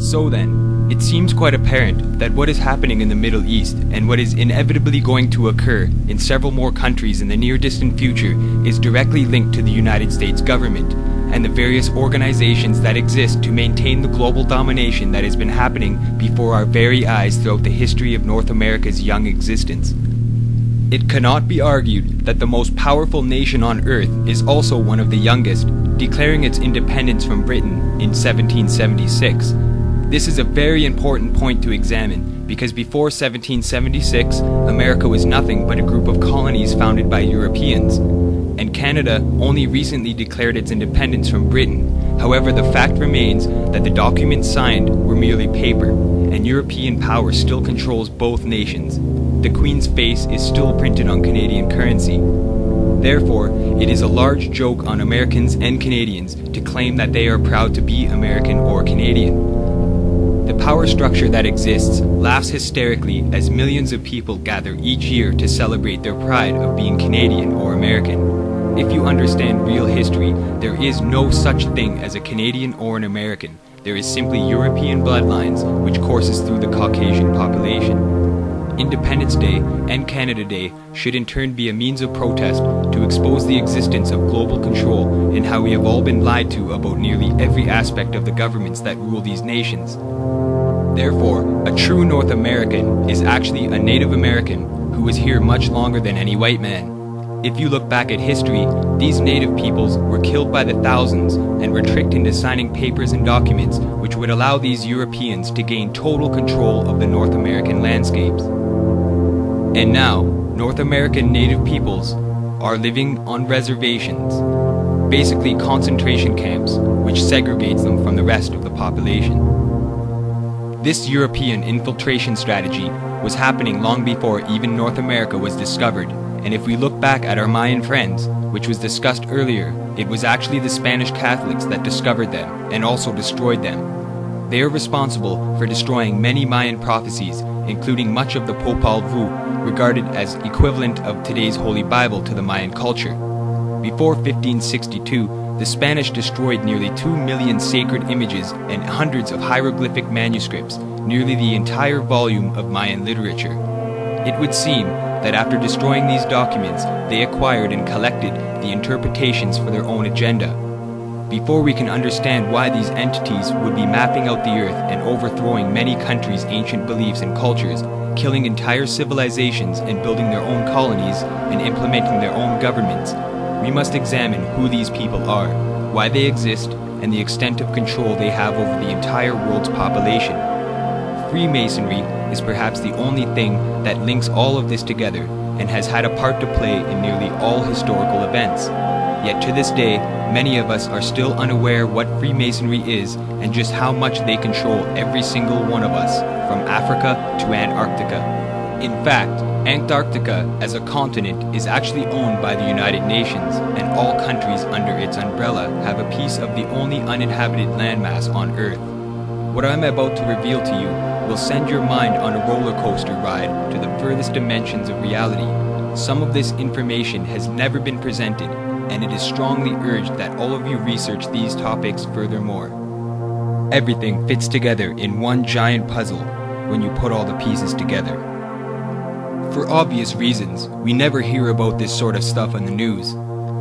So then, it seems quite apparent that what is happening in the Middle East and what is inevitably going to occur in several more countries in the near-distant future is directly linked to the United States government and the various organizations that exist to maintain the global domination that has been happening before our very eyes throughout the history of North America's young existence. It cannot be argued that the most powerful nation on earth is also one of the youngest, declaring its independence from Britain in 1776. This is a very important point to examine because before 1776, America was nothing but a group of colonies founded by Europeans, and Canada only recently declared its independence from Britain. However, the fact remains that the documents signed were merely paper, and European power still controls both nations. The Queen's face is still printed on Canadian currency. Therefore, it is a large joke on Americans and Canadians to claim that they are proud to be American or Canadian. The power structure that exists laughs hysterically as millions of people gather each year to celebrate their pride of being Canadian or American. If you understand real history, there is no such thing as a Canadian or an American. There is simply European bloodlines which courses through the Caucasian population. Independence Day and Canada Day should in turn be a means of protest to expose the existence of global control and how we have all been lied to about nearly every aspect of the governments that rule these nations. Therefore, a true North American is actually a Native American who was here much longer than any white man. If you look back at history, these native peoples were killed by the thousands and were tricked into signing papers and documents which would allow these Europeans to gain total control of the North American landscapes. And now, North American native peoples are living on reservations, basically concentration camps, which segregates them from the rest of the population. This European infiltration strategy was happening long before even North America was discovered, and if we look back at our Mayan friends, which was discussed earlier, it was actually the Spanish Catholics that discovered them and also destroyed them. They are responsible for destroying many Mayan prophecies, including much of the Popol Vuh, regarded as equivalent of today's Holy Bible to the Mayan culture. Before 1562, the Spanish destroyed nearly 2 million sacred images and hundreds of hieroglyphic manuscripts, nearly the entire volume of Mayan literature. It would seem that after destroying these documents, they acquired and collected the interpretations for their own agenda. Before we can understand why these entities would be mapping out the earth and overthrowing many countries' ancient beliefs and cultures, killing entire civilizations and building their own colonies and implementing their own governments, we must examine who these people are, why they exist, and the extent of control they have over the entire world's population. Freemasonry is perhaps the only thing that links all of this together and has had a part to play in nearly all historical events. Yet to this day, many of us are still unaware what Freemasonry is and just how much they control every single one of us, from Africa to Antarctica. In fact, Antarctica as a continent is actually owned by the United Nations, and all countries under its umbrella have a piece of the only uninhabited landmass on Earth. What I'm about to reveal to you will send your mind on a roller coaster ride to the furthest dimensions of reality. Some of this information has never been presented, and it is strongly urged that all of you research these topics furthermore. Everything fits together in one giant puzzle when you put all the pieces together. For obvious reasons, we never hear about this sort of stuff on the news.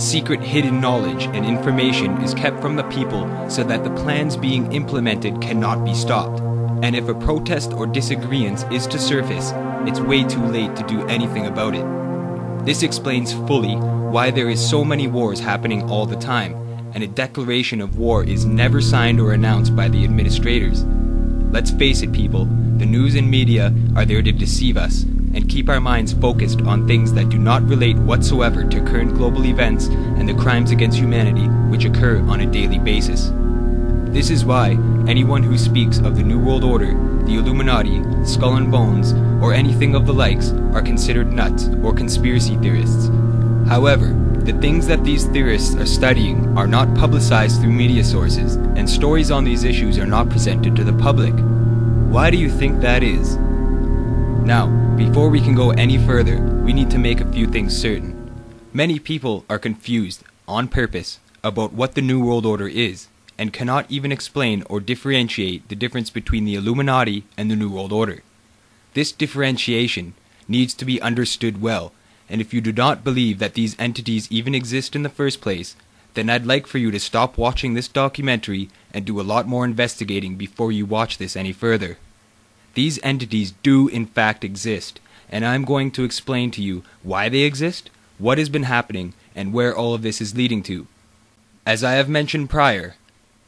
Secret hidden knowledge and information is kept from the people so that the plans being implemented cannot be stopped. And if a protest or disagreement is to surface, it's way too late to do anything about it. This explains fully why there is so many wars happening all the time, and a declaration of war is never signed or announced by the administrators. Let's face it, people, the news and media are there to deceive us and keep our minds focused on things that do not relate whatsoever to current global events and the crimes against humanity which occur on a daily basis. This is why anyone who speaks of the New World Order, the Illuminati, Skull and Bones, or anything of the likes are considered nuts or conspiracy theorists. However, the things that these theorists are studying are not publicized through media sources, and stories on these issues are not presented to the public. Why do you think that is? Now, before we can go any further, we need to make a few things certain. Many people are confused, on purpose, about what the New World Order is, and cannot even explain or differentiate the difference between the Illuminati and the New World Order. This differentiation needs to be understood well, and if you do not believe that these entities even exist in the first place, then I'd like for you to stop watching this documentary and do a lot more investigating before you watch this any further. These entities do in fact exist, and I'm going to explain to you why they exist, what has been happening, and where all of this is leading to. As I have mentioned prior,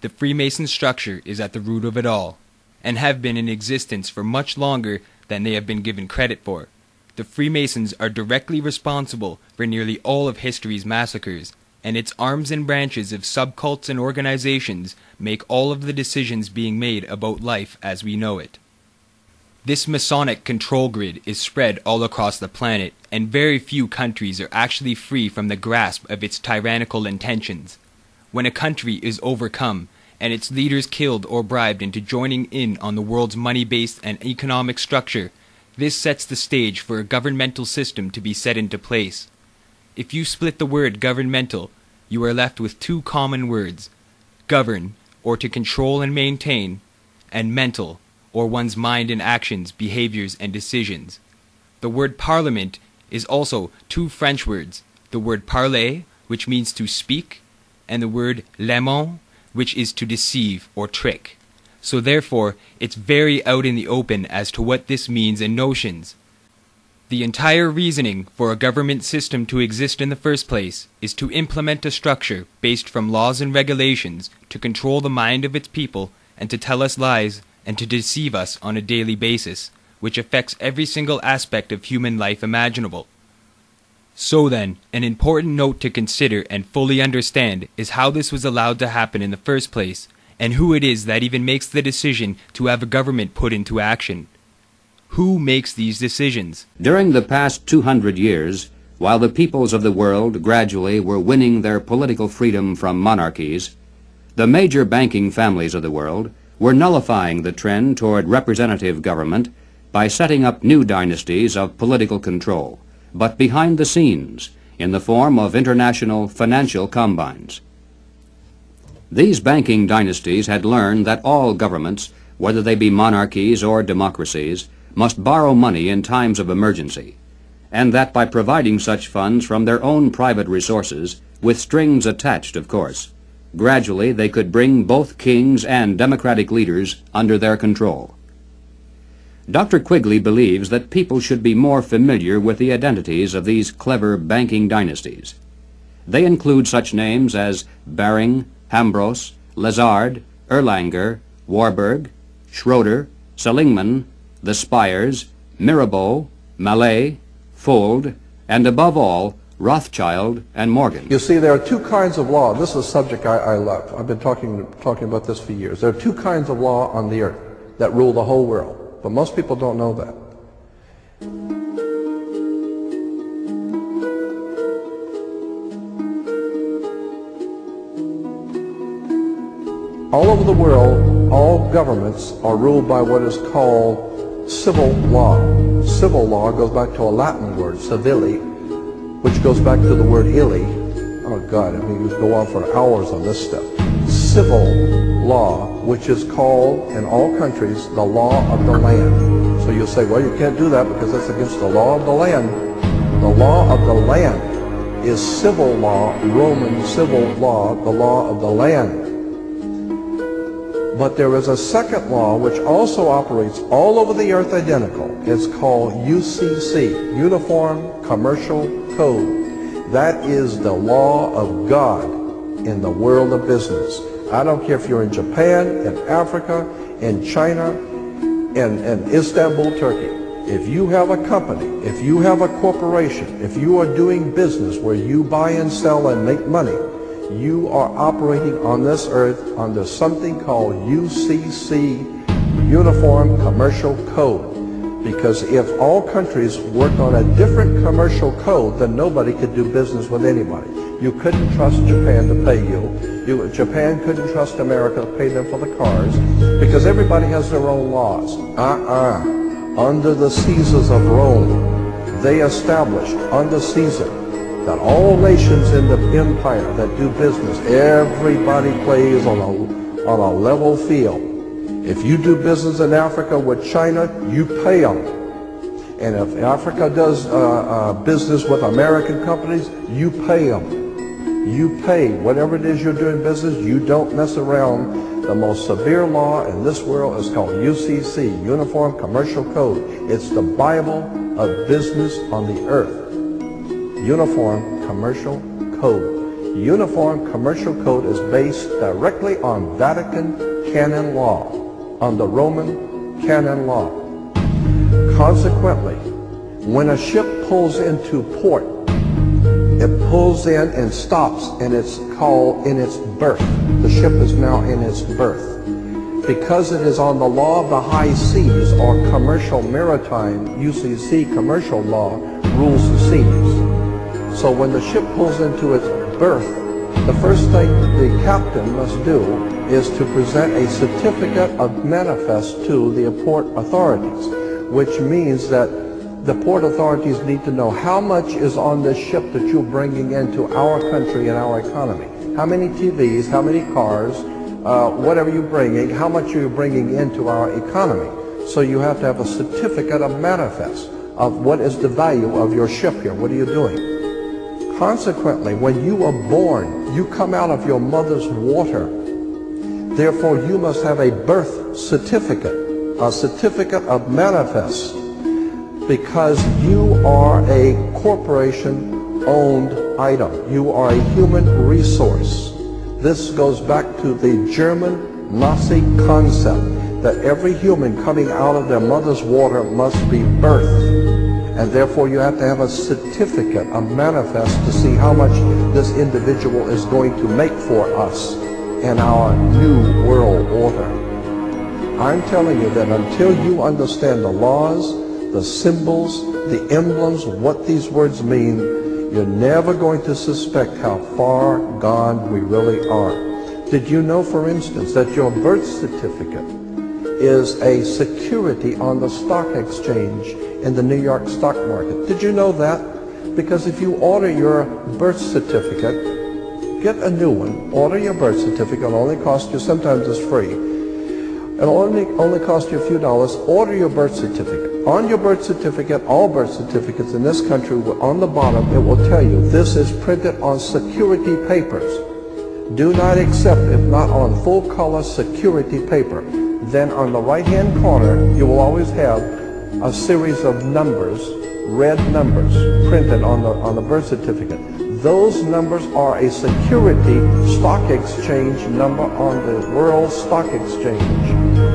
the Freemason structure is at the root of it all, and have been in existence for much longer than they have been given credit for. The Freemasons are directly responsible for nearly all of history's massacres, and its arms and branches of subcults and organizations make all of the decisions being made about life as we know it. This Masonic control grid is spread all across the planet, and very few countries are actually free from the grasp of its tyrannical intentions. When a country is overcome, and its leaders killed or bribed into joining in on the world's money-based and economic structure, this sets the stage for a governmental system to be set into place. If you split the word governmental, you are left with two common words: govern, or to control and maintain, and mental, or one's mind and actions, behaviors, and decisions. The word parliament is also two French words, the word parler, which means to speak, and the word léman, which is to deceive or trick. So therefore, it's very out in the open as to what this means in notions. The entire reasoning for a government system to exist in the first place is to implement a structure based from laws and regulations to control the mind of its people and to tell us lies and to deceive us on a daily basis, which affects every single aspect of human life imaginable. So then, an important note to consider and fully understand is how this was allowed to happen in the first place, and who it is that even makes the decision to have a government put into action. Who makes these decisions? During the past 200 years, while the peoples of the world gradually were winning their political freedom from monarchies, the major banking families of the world were nullifying the trend toward representative government by setting up new dynasties of political control, but behind the scenes, in the form of international financial combines. These banking dynasties had learned that all governments, whether they be monarchies or democracies, must borrow money in times of emergency, and that by providing such funds from their own private resources, with strings attached, of course, gradually they could bring both kings and democratic leaders under their control. Dr. Quigley believes that people should be more familiar with the identities of these clever banking dynasties. They include such names as Baring, Hambros, Lazard, Erlanger, Warburg, Schroeder, Seligman, the Spires, Mirabeau, Mallet, Fold, and above all, Rothschild and Morgan. You see, there are two kinds of law. This is a subject I love. I've been talking about this for years. There are two kinds of law on the earth that rule the whole world, but most people don't know that. All over the world, all governments are ruled by what is called civil law. Civil law goes back to a Latin word, civili, which goes back to the word illy. Oh God, I mean, we could go on for hours on this stuff. Civil law, which is called in all countries the law of the land. So you'll say, well, you can't do that because that's against the law of the land. The law of the land is civil law, Roman civil law, the law of the land. But there is a second law which also operates all over the earth identical. It's called UCC, Uniform Commercial Code. That is the law of God in the world of business. I don't care if you're in Japan, in Africa, in China, in Istanbul, Turkey. If you have a company, if you have a corporation, if you are doing business where you buy and sell and make money, you are operating on this earth under something called UCC, Uniform Commercial Code. Because if all countries worked on a different commercial code, then nobody could do business with anybody. You couldn't trust Japan to pay you. Japan couldn't trust America to pay them for the cars, because everybody has their own laws. Under the Caesars of Rome, they established under Caesar that all nations in the empire that do business, everybody plays on a level field. If you do business in Africa with China, you pay them. And if Africa does business with American companies, you pay them. You pay. Whatever it is you're doing business, you don't mess around. The most severe law in this world is called UCC, Uniform Commercial Code. It's the Bible of business on the earth. Uniform Commercial Code. Uniform Commercial Code is based directly on Vatican canon law, on the Roman canon law. Consequently, when a ship pulls into port, it pulls in and stops, and it's called in its berth. The ship is now in its berth. Because it is on the law of the high seas, or commercial maritime, UCC commercial law, rules the seas. So when the ship pulls into its berth, the first thing the captain must do is to present a certificate of manifest to the port authorities, which means that the port authorities need to know how much is on this ship that you're bringing into our country and our economy. How many TVs, how many cars, whatever you're bringing, how much you're bringing into our economy. So you have to have a certificate of manifest of what is the value of your ship here. What are you doing? Consequently, when you are born, you come out of your mother's water. Therefore, you must have a birth certificate, a certificate of manifest, because you are a corporation-owned item. You are a human resource. This goes back to the German Nazi concept that every human coming out of their mother's water must be birthed. And therefore you have to have a certificate, a manifest, to see how much this individual is going to make for us in our new world order. I'm telling you that until you understand the laws, the symbols, the emblems, what these words mean, you're never going to suspect how far gone we really are. Did you know, for instance, that your birth certificate is a security on the stock exchange in the New York stock market? Did you know that? Because if you order your birth certificate, get a new one, order your birth certificate, it'll only cost you, sometimes it's free, it'll only cost you a few dollars. Order your birth certificate. On your birth certificate, all birth certificates in this country, on the bottom, it will tell you this is printed on security papers. Do not accept if not on full color security paper. Then on the right-hand corner, you will always have a series of numbers, red numbers, printed on the birth certificate. Those numbers are a security stock exchange number on the World Stock Exchange.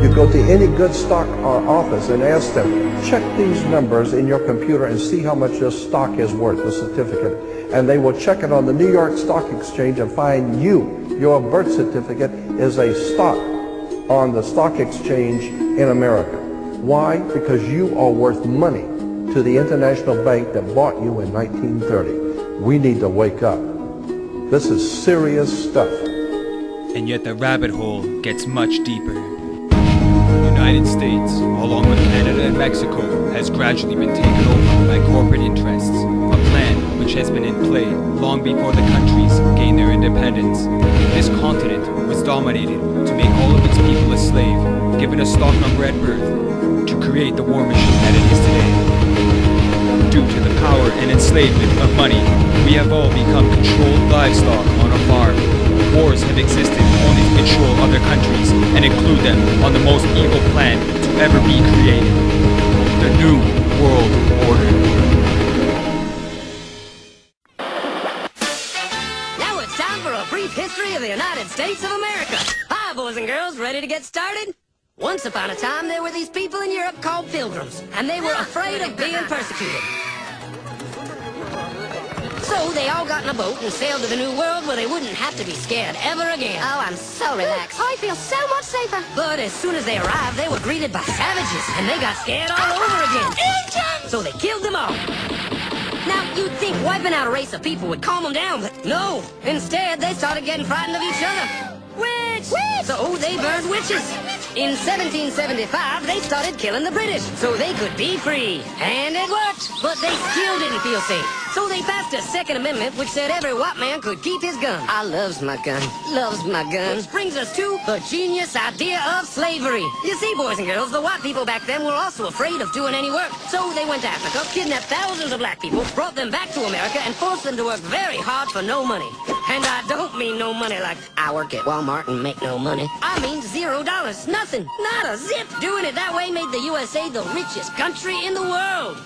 You go to any good stock office and ask them, check these numbers in your computer and see how much your stock is worth, the certificate. And they will check it on the New York Stock Exchange and find your birth certificate is a stock on the stock exchange in America. Why? Because you are worth money to the international bank that bought you in 1930. We need to wake up. This is serious stuff. And yet the rabbit hole gets much deeper. The United States, along with Canada and Mexico, has gradually been taken over by corporate interests, a plan which has been in play long before the countries gained their independence. This continent was dominated to make all of its people a slave, given a stock number at birth, to create the war machine that it is today. Due to the power and enslavement of money, we have all become controlled livestock on a farm. Wars have existed only to control other countries and include them on the most evil plan to ever be created. The New World Order. Now it's time for a brief history of the United States of America. Hi, boys and girls, ready to get started? Once upon a time, there were these people in Europe called pilgrims, and they were afraid of being persecuted. So they all got in a boat and sailed to the New World where they wouldn't have to be scared ever again. Oh, I'm so relaxed. I feel so much safer. But as soon as they arrived, they were greeted by savages, and they got scared all over again. Indians! So they killed them all. Now, you'd think wiping out a race of people would calm them down, but no. Instead, they started getting frightened of each other. Witch! So they burned witches. In 1775, they started killing the British so they could be free. And it worked, but they still didn't feel safe. So they passed a Second Amendment which said every white man could keep his gun. I loves my gun. Loves my gun. Which brings us to the genius idea of slavery. You see, boys and girls, the white people back then were also afraid of doing any work. So they went to Africa, kidnapped thousands of black people, brought them back to America, and forced them to work very hard for no money. And I don't mean no money like I work at Walmart and make no money. I mean $0. Nothing. Not a zip. Doing it that way made the USA the richest country in the world.